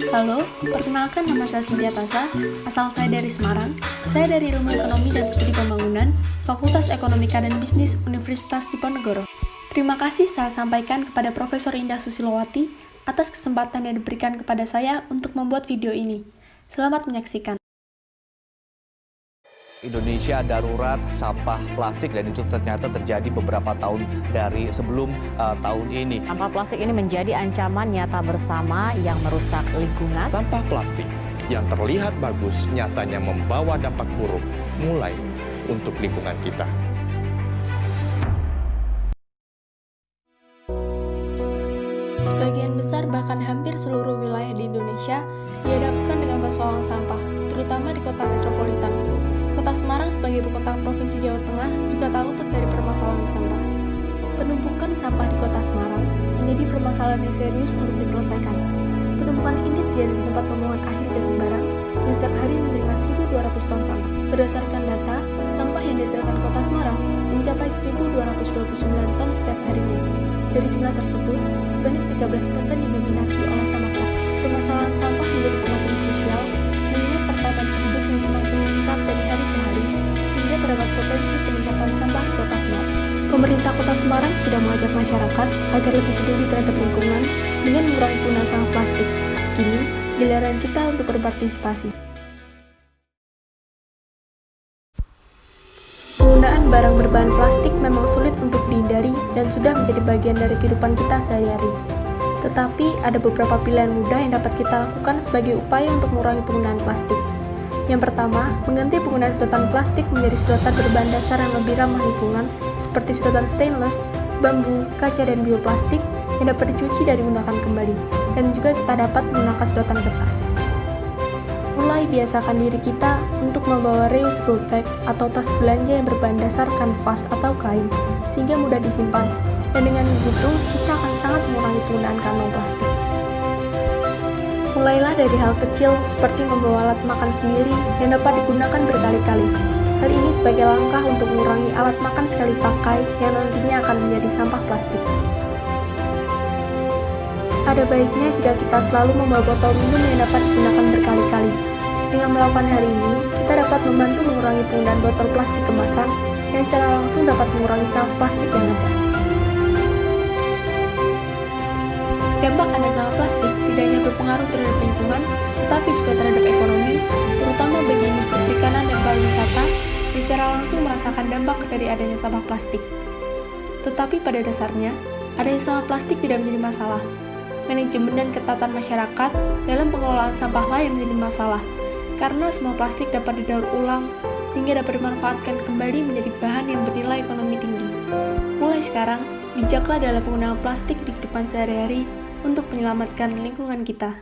Halo, perkenalkan nama saya Sinjatasa, asal saya dari Semarang. Saya dari Ilmu Ekonomi dan Studi Pembangunan, Fakultas Ekonomika dan Bisnis Universitas Diponegoro. Terima kasih saya sampaikan kepada Profesor Indah Susilowati atas kesempatan yang diberikan kepada saya untuk membuat video ini. Selamat menyaksikan. Indonesia darurat sampah plastik dan itu ternyata terjadi beberapa tahun dari sebelum tahun ini. Sampah plastik ini menjadi ancaman nyata bersama yang merusak lingkungan. Sampah plastik yang terlihat bagus nyatanya membawa dampak buruk mulai untuk lingkungan kita. Sebagian besar bahkan hampir seluruh wilayah di Indonesia dihadapkan dengan persoalan sampah, terutama di kota metropolitan. Kota Semarang sebagai ibu kota Provinsi Jawa Tengah juga tak luput dari permasalahan sampah. Penumpukan sampah di kota Semarang menjadi permasalahan yang serius untuk diselesaikan. Penumpukan ini terjadi di tempat pembuangan akhir Jatibarang yang setiap hari menerima 1.200 ton sampah. Berdasarkan data, sampah yang dihasilkan kota Semarang mencapai 1.229 ton setiap harinya. Dari jumlah tersebut, sebanyak 13% didominasi oleh sampah plastik. Permasalahan sampah menjadi semakin krusial mengingat pertambahan penduduk yang semakin meningkat dari hari ke hari, sehingga terdapat potensi peningkatan sampah di kota Semarang. Pemerintah kota Semarang sudah mengajak masyarakat agar lebih peduli terhadap lingkungan dengan mengurangi penggunaan sampah plastik. Kini, giliran kita untuk berpartisipasi. Penggunaan barang berbahan plastik memang sulit untuk dihindari dan sudah menjadi bagian dari kehidupan kita sehari-hari. Tetapi ada beberapa pilihan mudah yang dapat kita lakukan sebagai upaya untuk mengurangi penggunaan plastik. Yang pertama, mengganti penggunaan sedotan plastik menjadi sedotan berbahan dasar yang lebih ramah lingkungan, seperti sedotan stainless, bambu, kaca, dan bioplastik yang dapat dicuci dan digunakan kembali, dan juga kita dapat menggunakan sedotan kertas. Mulai biasakan diri kita untuk membawa reusable bag atau tas belanja yang berbahan dasar kanvas atau kain, sehingga mudah disimpan, dan dengan begitu kita akan sangat mengurangi penggunaan kantong plastik. Mulailah dari hal kecil seperti membawa alat makan sendiri yang dapat digunakan berkali-kali. Hal ini sebagai langkah untuk mengurangi alat makan sekali pakai yang nantinya akan menjadi sampah plastik. Ada baiknya jika kita selalu membawa botol minum yang dapat digunakan berkali-kali. Dengan melakukan hal ini, kita dapat membantu mengurangi penggunaan botol plastik kemasan yang secara langsung dapat mengurangi sampah plastik yang ada. Dampak adanya sampah plastik tidak hanya berpengaruh terhadap lingkungan, tetapi juga terhadap ekonomi, terutama bagi industri perikanan dan pariwisata yang secara langsung merasakan dampak dari adanya sampah plastik. Tetapi pada dasarnya, adanya sampah plastik tidak menjadi masalah. Manajemen dan ketatan masyarakat dalam pengelolaan sampahlah yang menjadi masalah, karena semua plastik dapat didaur ulang sehingga dapat dimanfaatkan kembali menjadi bahan yang bernilai ekonomi tinggi. Mulai sekarang, bijaklah dalam penggunaan plastik di kehidupan sehari-hari untuk menyelamatkan lingkungan kita.